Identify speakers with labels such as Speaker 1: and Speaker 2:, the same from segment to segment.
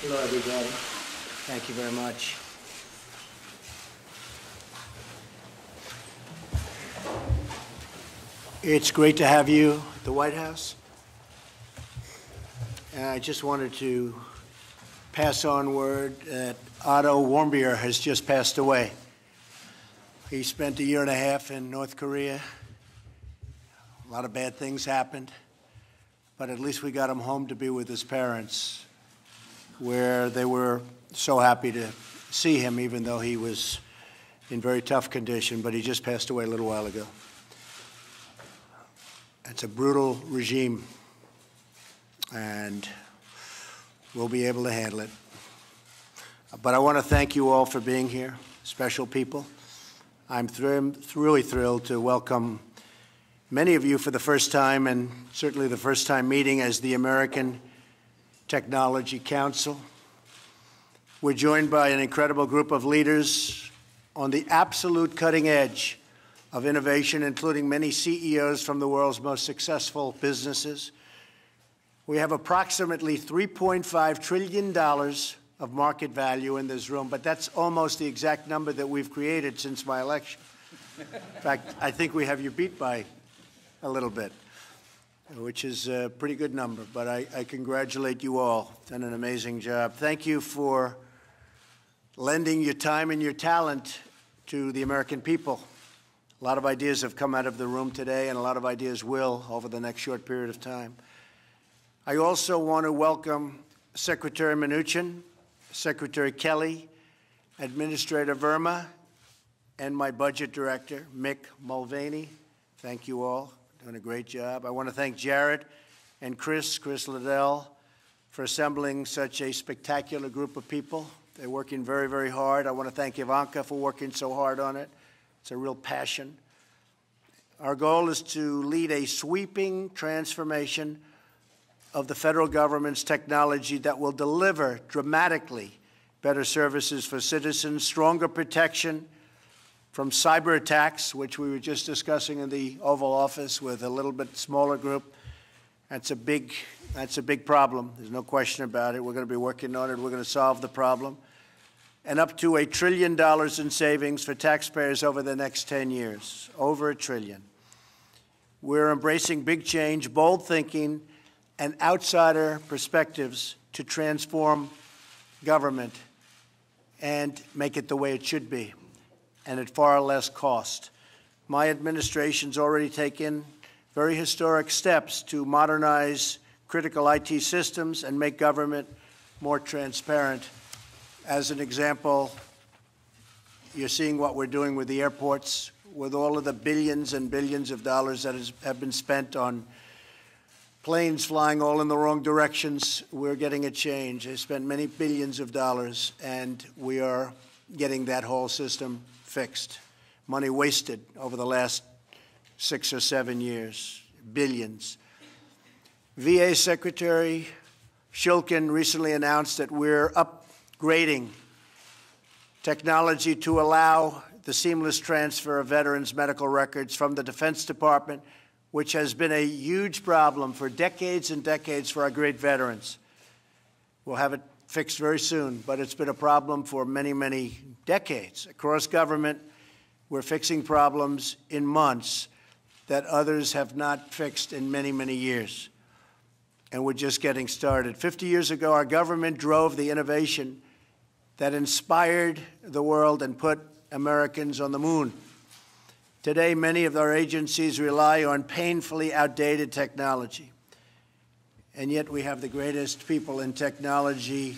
Speaker 1: Hello, everybody. Thank you very much. It's great to have you at the White House. And I just wanted to pass on word that Otto Warmbier has just passed away. He spent a year and a half in North Korea. A lot of bad things happened, but at least we got him home to be with his parents, where they were so happy to see him, even though he was in very tough condition, but he just passed away a little while ago. It's a brutal regime, and we'll be able to handle it. But I want to thank you all for being here, special people. I'm really thrilled to welcome many of you for the first time, and certainly the first time meeting as the American Technology Council. We're joined by an incredible group of leaders on the absolute cutting edge of innovation, including many CEOs from the world's most successful businesses. We have approximately $3.5 trillion of market value in this room, but that's almost the exact number that we've created since my election. In fact, I think we have you beat by a little bit, which is a pretty good number, but I congratulate you all. Done an amazing job. Thank you for lending your time and your talent to the American people. A lot of ideas have come out of the room today, and a lot of ideas will over the next short period of time. I also want to welcome Secretary Mnuchin, Secretary Kelley, Administrator Verma, and my budget director, Mulvaney. Thank you all. Doing a great job. I want to thank Jared and Chris Liddell, for assembling such a spectacular group of people. They're working very, very hard. I want to thank Ivanka for working so hard on it. It's a real passion. Our goal is to lead a sweeping transformation of the federal government's technology that will deliver dramatically better services for citizens, stronger protection from cyber attacks, which we were just discussing in the Oval Office with a little bit smaller group. That's a big problem. There's no question about it. We're going to be working on it. We're going to solve the problem. And up to $1 trillion in savings for taxpayers over the next 10 years. Over $1 trillion. We're embracing big change, bold thinking, and outsider perspectives to transform government and make it the way it should be, and at far less cost. My administration's already taken very historic steps to modernize critical IT systems and make government more transparent. As an example, you're seeing what we're doing with the airports, with all of the billions and billions of dollars that have been spent on planes flying all in the wrong directions. We're getting a change. They spent many billions of dollars, and we are getting that whole system fixed. Money wasted over the last 6 or 7 years, billions. VA Secretary Shulkin recently announced that we're upgrading technology to allow the seamless transfer of veterans' medical records from the Defense Department, which has been a huge problem for decades and decades for our great veterans. We'll have it fixed very soon, but it's been a problem for many, many decades. Across government, we're fixing problems in months that others have not fixed in many, many years. And we're just getting started. 50 years ago, our government drove the innovation that inspired the world and put Americans on the moon. Today, many of our agencies rely on painfully outdated technology. And yet we have the greatest people in technology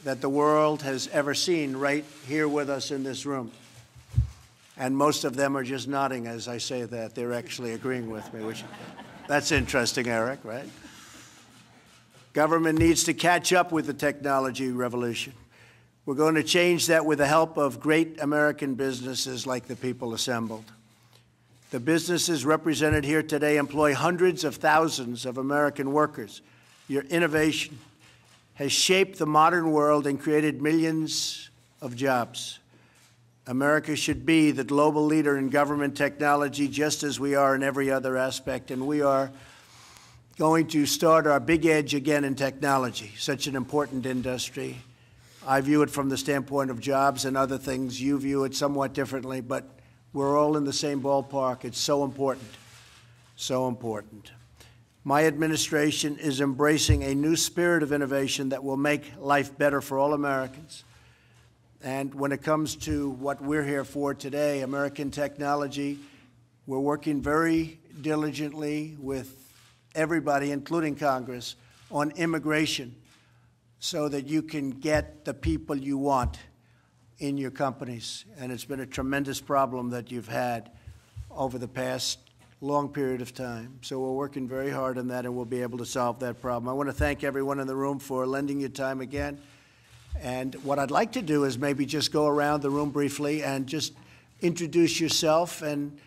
Speaker 1: that the world has ever seen right here with us in this room. And most of them are just nodding as I say that. They're actually agreeing with me, which that's interesting, Eric, right? Government needs to catch up with the technology revolution. We're going to change that with the help of great American businesses like the people assembled. The businesses represented here today employ hundreds of thousands of American workers. Your innovation has shaped the modern world and created millions of jobs. America should be the global leader in government technology just as we are in every other aspect, and we are going to start our big edge again in technology, such an important industry. I view it from the standpoint of jobs and other things. You view it somewhat differently, but we're all in the same ballpark. It's so important, so important. My administration is embracing a new spirit of innovation that will make life better for all Americans. And when it comes to what we're here for today, American technology, we're working very diligently with everybody, including Congress, on immigration so that you can get the people you want in your companies. And it's been a tremendous problem that you've had over the past long period of time. So we're working very hard on that, and we'll be able to solve that problem. I want to thank everyone in the room for lending your time again. And what I'd like to do is maybe just go around the room briefly and just introduce yourself and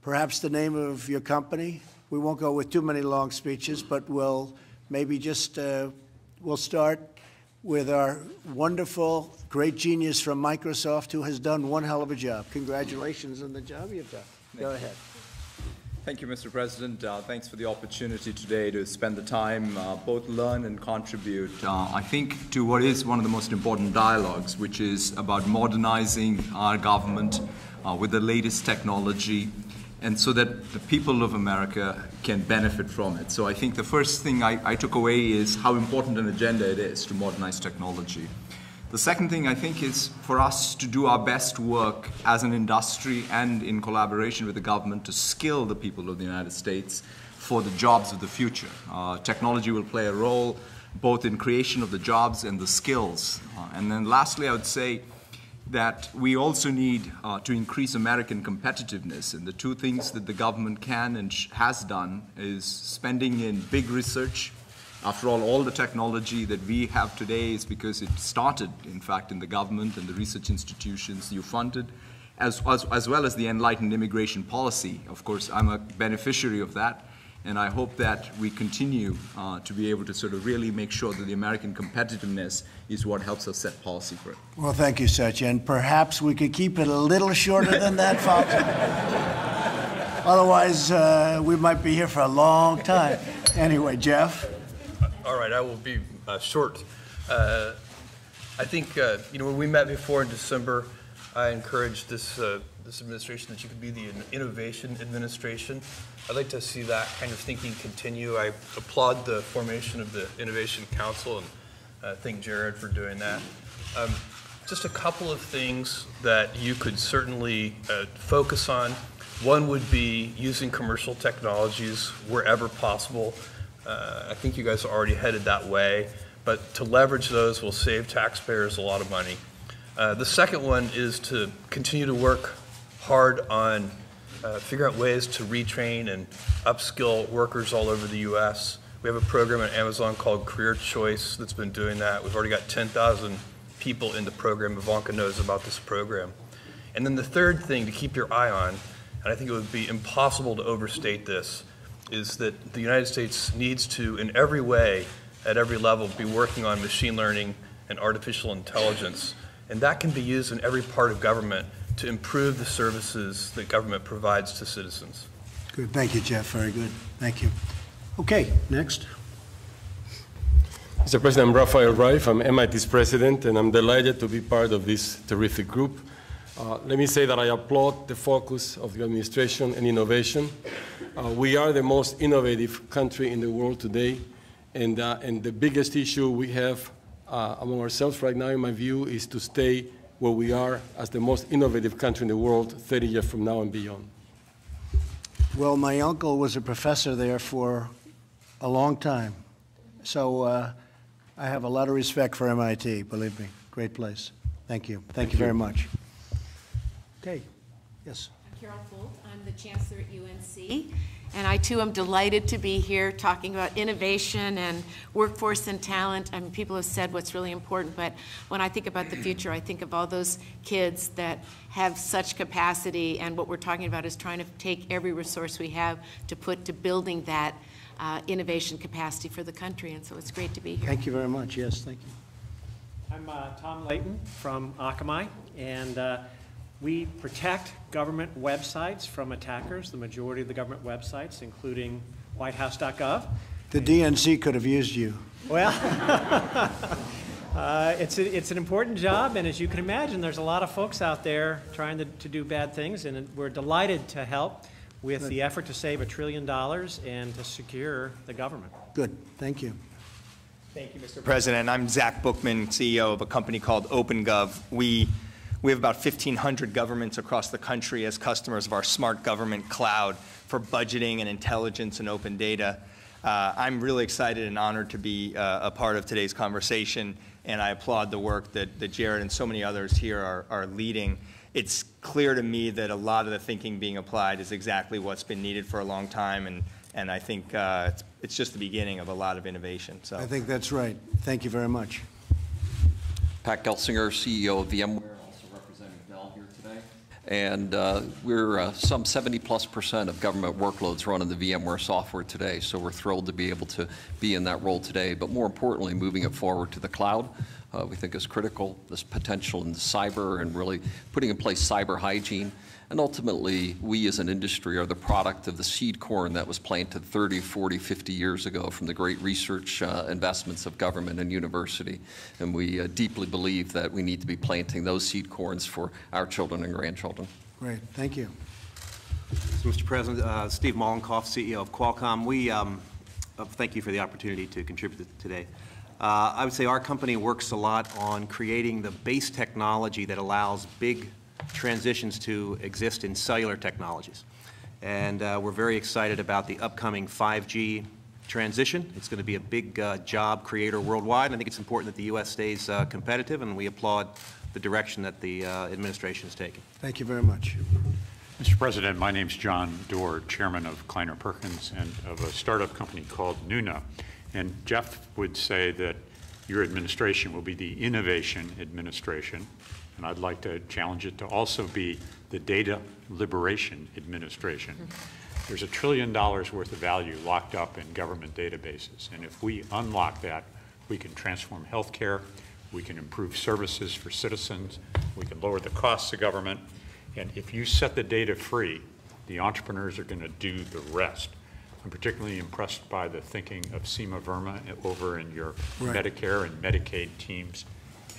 Speaker 1: perhaps the name of your company. We won't go with too many long speeches, but we'll maybe just, we'll start with our wonderful, great genius from Microsoft who has done one hell of a job. Congratulations on the job you've done. Go ahead.
Speaker 2: Thank you, Mr. President. Thanks for the opportunity today to spend the time, both learn and contribute, I think, to what is one of the most important dialogues, which is about modernizing our government with the latest technology, and so that the people of America can benefit from it. So I think the first thing I took away is how important an agenda it is to modernize technology. The second thing I think is for us to do our best work as an industry and in collaboration with the government to skill the people of the United States for the jobs of the future. Technology will play a role both in creation of the jobs and the skills. And then lastly, I would say that we also need to increase American competitiveness. And the two things that the government can and has done is spending in big research. After all the technology that we have today is because it started, in fact, in the government and the research institutions you funded, as well as the enlightened immigration policy. Of course, I'm a beneficiary of that, and I hope that we continue to be able to sort of really make sure that the American competitiveness is what helps us set policy for it.
Speaker 1: Well, thank you, Sach, and perhaps we could keep it a little shorter than that, folks. Otherwise, we might be here for a long time. Anyway, Jeff.
Speaker 3: All right, I will be short. I think when we met before in December, I encouraged this administration that you could be the innovation administration. I'd like to see that kind of thinking continue. I applaud the formation of the Innovation Council and thank Jared for doing that. Just a couple of things that you could certainly focus on. One would be using commercial technologies wherever possible. I think you guys are already headed that way, but to leverage those will save taxpayers a lot of money. The second one is to continue to work hard on figure out ways to retrain and upskill workers all over the U.S. We have a program at Amazon called Career Choice that's been doing that. We've already got 10,000 people in the program. Ivanka knows about this program. And then the third thing to keep your eye on, and I think it would be impossible to overstate this, is that the United States needs to, in every way, at every level, be working on machine learning and artificial intelligence. And that can be used in every part of government to improve the services that government provides to citizens.
Speaker 1: Good. Thank you, Jeff. Very good. Thank you. Okay, next.
Speaker 4: Mr. President, I'm Rafael Reif. I'm MIT's president, and I'm delighted to be part of this terrific group. Let me say that I applaud the focus of the administration and innovation. We are the most innovative country in the world today, and the biggest issue we have among ourselves right now, in my view, is to stay where we are as the most innovative country in the world 30 years from now and beyond.
Speaker 1: Well, my uncle was a professor there for a long time, so I have a lot of respect for MIT, believe me. Great place. Thank you. Thank you very much. Okay. Yes.
Speaker 5: I'm Carol Folt. I'm the chancellor at UNC, and I too am delighted to be here talking about innovation and workforce and talent. I mean, people have said what's really important, but when I think about the future, I think of all those kids that have such capacity, and what we're talking about is trying to take every resource we have to put to building that innovation capacity for the country, and so it's great to be here.
Speaker 1: Thank you very much. Yes, thank you.
Speaker 6: I'm Tom Layton from Akamai, and we protect government websites from attackers, the majority of the government websites, including whitehouse.gov.
Speaker 1: The DNC could have used you.
Speaker 6: Well, it's an important job, and as you can imagine, there's a lot of folks out there trying to do bad things, and we're delighted to help with the effort to save $1 trillion and to secure the government.
Speaker 1: Good. Thank you.
Speaker 7: Thank you, Mr. President. I'm Zach Bookman, CEO of a company called OpenGov. We have about 1,500 governments across the country as customers of our smart government cloud for budgeting and intelligence and open data. I'm really excited and honored to be a part of today's conversation, and I applaud the work that Jared and so many others here are leading. It's clear to me that a lot of the thinking being applied is exactly what's been needed for a long time, and I think it's just the beginning of a lot of innovation. So
Speaker 1: I think that's right. Thank you very much.
Speaker 8: Pat Gelsinger, CEO of VMware, also representing Dell here today. And we're some 70+% of government workloads run in the VMware software today, so we're thrilled to be able to be in that role today. But more importantly, moving it forward to the cloud, we think is critical, this potential in cyber and really putting in place cyber hygiene. And ultimately, we as an industry are the product of the seed corn that was planted 30, 40, 50 years ago from the great research investments of government and university. And we deeply believe that we need to be planting those seed corns for our children and grandchildren.
Speaker 1: Great. Thank you.
Speaker 9: So, Mr. President, Steve Mollenkopf, CEO of Qualcomm. We thank you for the opportunity to contribute today. I would say our company works a lot on creating the base technology that allows big transitions to exist in cellular technologies. And we're very excited about the upcoming 5G transition. It's going to be a big job creator worldwide. And I think it's important that the U.S. stays competitive, and we applaud the direction that the administration is taking.
Speaker 1: Thank you very much.
Speaker 10: Mr. President, my name's John Doerr, chairman of Kleiner Perkins and of a startup company called Nuna. And Jeff would say that your administration will be the innovation administration, and I'd like to challenge it to also be the data liberation administration. There's $1 trillion worth of value locked up in government databases, and if we unlock that, we can transform healthcare, we can improve services for citizens, we can lower the costs of government, and if you set the data free, the entrepreneurs are going to do the rest. I'm particularly impressed by the thinking of Seema Verma over in your Medicare and Medicaid teams,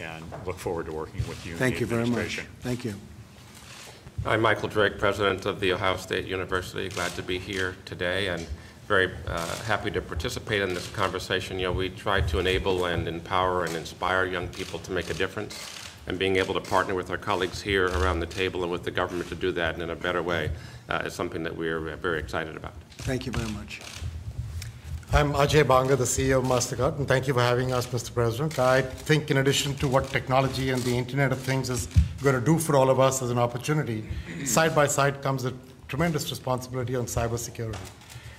Speaker 10: and look forward to working with you in the administration.
Speaker 1: Thank you very much. Thank you.
Speaker 11: I'm Michael Drake, president of The Ohio State University. Glad to be here today and very happy to participate in this conversation. You know, we try to enable and empower and inspire young people to make a difference, and being able to partner with our colleagues here around the table and with the government to do that in a better way is something that we're very excited about.
Speaker 1: Thank you very much.
Speaker 12: I'm Banga, the CEO of MasterCard, and thank you for having us, Mr. President. I think in addition to what technology and the Internet of Things is going to do for all of us as an opportunity, side by side comes a tremendous responsibility on cybersecurity.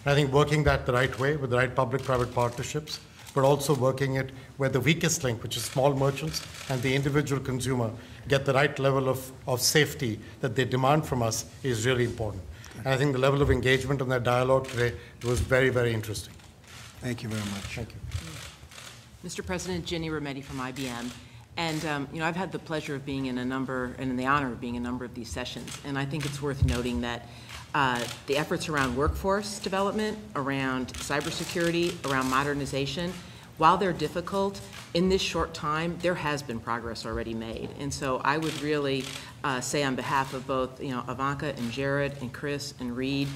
Speaker 12: And I think working that the right way with the right public-private partnerships, but also working it where the weakest link, which is small merchants and the individual consumer, get the right level of safety that they demand from us is really important. And I think the level of engagement on that dialogue today was very, very interesting.
Speaker 1: Thank you very much.
Speaker 12: Thank you.
Speaker 13: Mr. President, Ginny Rometty from IBM. And you know, I've had the pleasure of being in a number, and the honor of being in a number of these sessions. And I think it's worth noting that the efforts around workforce development, around cybersecurity, around modernization, while they're difficult, in this short time, there has been progress already made. And so I would really say on behalf of both, you know, Ivanka and Jared and Chris and Reed,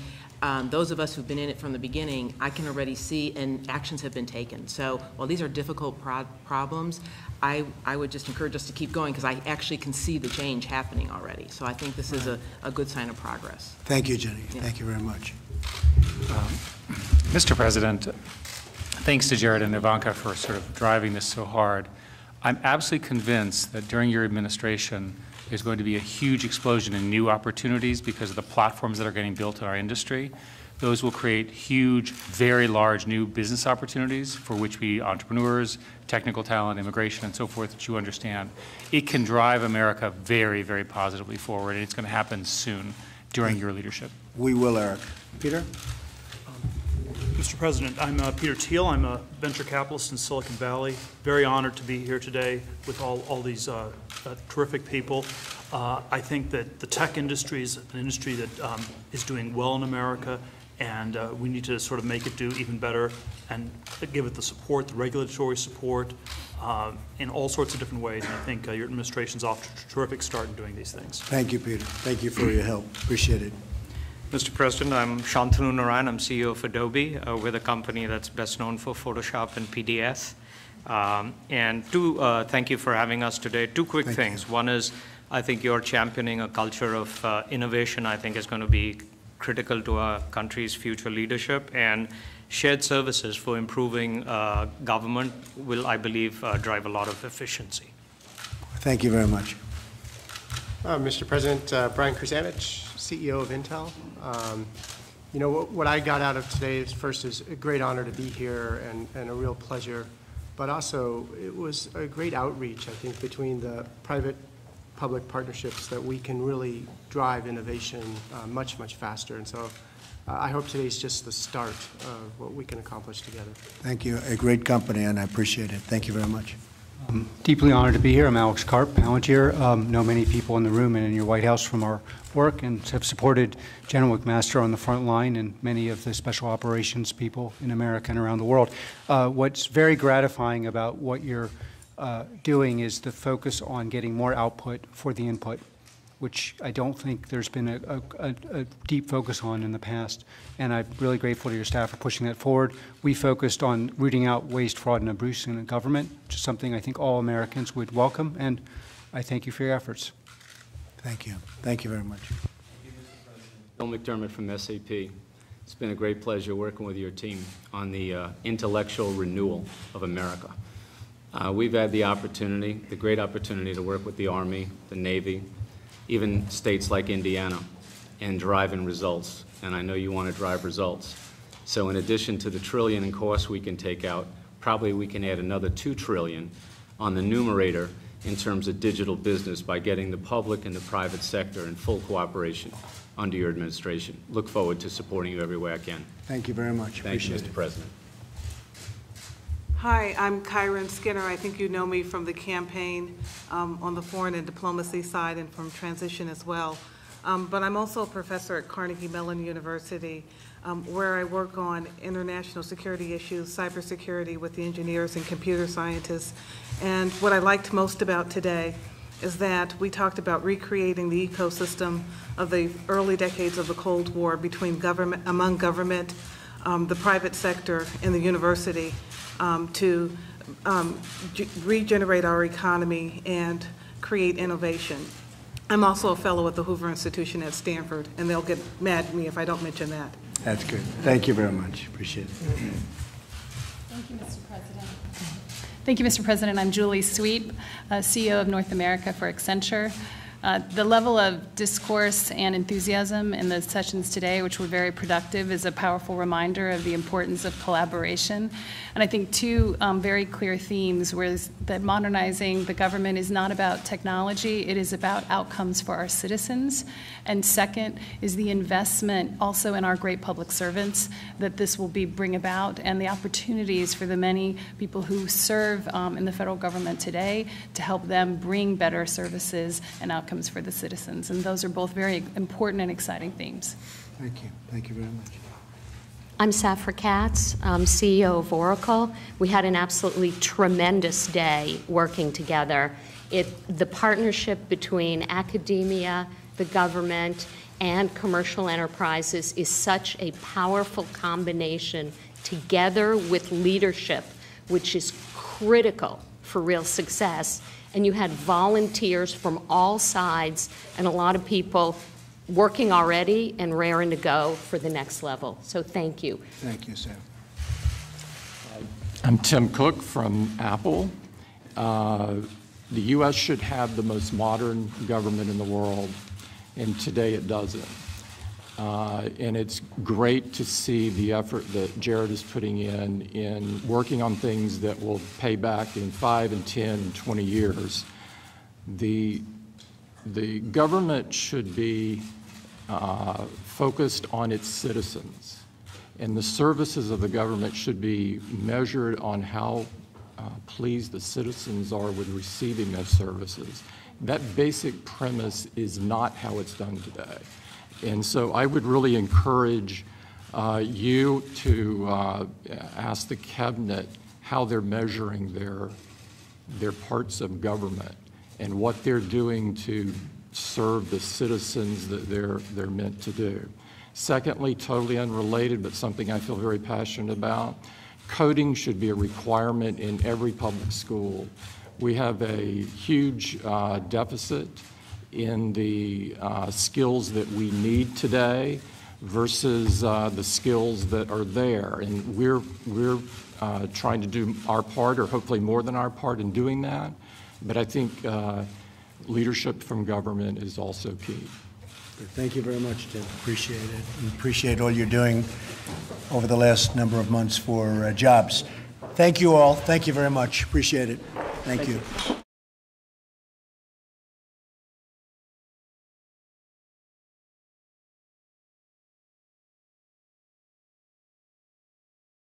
Speaker 13: those of us who've been in it from the beginning, I can already see, and actions have been taken. So while these are difficult problems, I would just encourage us to keep going, because I actually can see the change happening already. So I think this is a good sign of progress.
Speaker 1: Thank you, Jenny.
Speaker 13: Yeah.
Speaker 1: Thank you very much.
Speaker 14: Mr. President, thanks to Jared and Ivanka for sort of driving this so hard. I'm absolutely convinced that during your administration, there's going to be a huge explosion in new opportunities because of the platforms that are getting built in our industry. Those will create huge, very large new business opportunities for which we entrepreneurs, technical talent, immigration, and so forth, that you understand. It can drive America very, very positively forward, and it's going to happen soon during your leadership.
Speaker 1: We will, Eric. Peter?
Speaker 15: Mr. President, I'm Peter Thiel. I'm a venture capitalist in Silicon Valley. Very honored to be here today with all these terrific people. I think that the tech industry is an industry that is doing well in America, and we need to sort of make it do even better and give it the support, the regulatory support, in all sorts of different ways. And I think your administration's off to a terrific start in doing these things.
Speaker 1: Thank you, Peter. Thank you for your help. Appreciate it.
Speaker 16: Mr. President, I'm Shantanu Narayan. I'm CEO of Adobe. We're the company that's best known for Photoshop and PDS. Thank you for having us today. Two quick things. One is, I think you're championing a culture of innovation. I think is going to be critical to our country's future leadership, and shared services for improving government will, I believe, drive a lot of efficiency.
Speaker 1: Thank you very much.
Speaker 17: Mr. President, Brian Kruzanich, CEO of Intel. You know, what I got out of today is, first, is a great honor to be here and a real pleasure, but also it was a great outreach, I think, between the private-public partnerships that we can really drive innovation much, much faster. And so I hope today's just the start of what we can accomplish together.
Speaker 1: Thank you. A great company, and I appreciate it. Thank you very much.
Speaker 18: I'm deeply honored to be here. I'm Alex Karp, Palantir. Know many people in the room and in your White House from our work, and have supported General McMaster on the front line and many of the special operations people in America and around the world. What's very gratifying about what you're doing is the focus on getting more output for the input, which I don't think there's been a deep focus on in the past. And I'm really grateful to your staff for pushing that forward. We focused on rooting out waste, fraud, and abuse in the government, which is something I think all Americans would welcome, and I thank you for your efforts.
Speaker 1: Thank you. Thank you very much.
Speaker 19: Bill McDermott from SAP. It's been a great pleasure working with your team on the intellectual renewal of America. We've had the opportunity, the great opportunity, to work with the Army, the Navy, even states like Indiana, and driving results. And I know you want to drive results. So in addition to the trillion in costs we can take out, probably we can add another $2 trillion on the numerator in terms of digital business by getting the public and the private sector in full cooperation under your administration. Look forward to supporting you every way I can.
Speaker 1: Thank you very much.
Speaker 19: Thank you, Mr. President.
Speaker 20: Hi, I'm Kyron Skinner. I think you know me from the campaign on the foreign and diplomacy side and from transition as well. But I'm also a professor at Carnegie Mellon University, where I work on international security issues, cybersecurity with the engineers and computer scientists. And what I liked most about today is that we talked about recreating the ecosystem of the early decades of the Cold War between government, among government, the private sector, and the university to regenerate our economy and create innovation. I'm also a fellow at the Hoover Institution at Stanford, and they'll get mad at me if I don't mention that.
Speaker 1: That's good. Thank you very much. Appreciate it.
Speaker 21: Thank you, Mr. President. Thank you, Mr. President. I'm Julie Sweep, CEO of North America for Accenture. The level of discourse and enthusiasm in the sessions today, which were very productive, is a powerful reminder of the importance of collaboration. And I think two very clear themes were that modernizing the government is not about technology, it is about outcomes for our citizens. And second is the investment also in our great public servants that this will bring about, and the opportunities for the many people who serve in the federal government today to help them bring better services and outcomes for the citizens. And those are both very important and exciting themes.
Speaker 1: Thank you. Thank you very much.
Speaker 22: I'm Safra Catz, CEO of Oracle. We had an absolutely tremendous day working together. The partnership between academia, the government, and commercial enterprises is such a powerful combination together with leadership, which is critical for real success. And you had volunteers from all sides and a lot of people working already and raring to go for the next level. So thank you.
Speaker 1: Thank you, Sam.
Speaker 23: I'm Tim Cook from Apple. The U.S. should have the most modern government in the world, and today it doesn't. And it's great to see the effort that Jared is putting in working on things that will pay back in 5 and 10 and 20 years. The government should be focused on its citizens, and the services of the government should be measured on how pleased the citizens are with receiving those services. That basic premise is not how it's done today. And so I would really encourage you to ask the cabinet how they're measuring their parts of government and what they're doing to serve the citizens that they're meant to do. Secondly, totally unrelated, but something I feel very passionate about, coding should be a requirement in every public school. We have a huge deficit in the skills that we need today versus the skills that are there. And we're trying to do our part, or hopefully more than our part in doing that. But I think leadership from government is also key.
Speaker 1: Thank you very much, Tim. Appreciate it. And appreciate all you're doing over the last number of months for jobs. Thank you all. Thank you very much. Appreciate it. Thank you.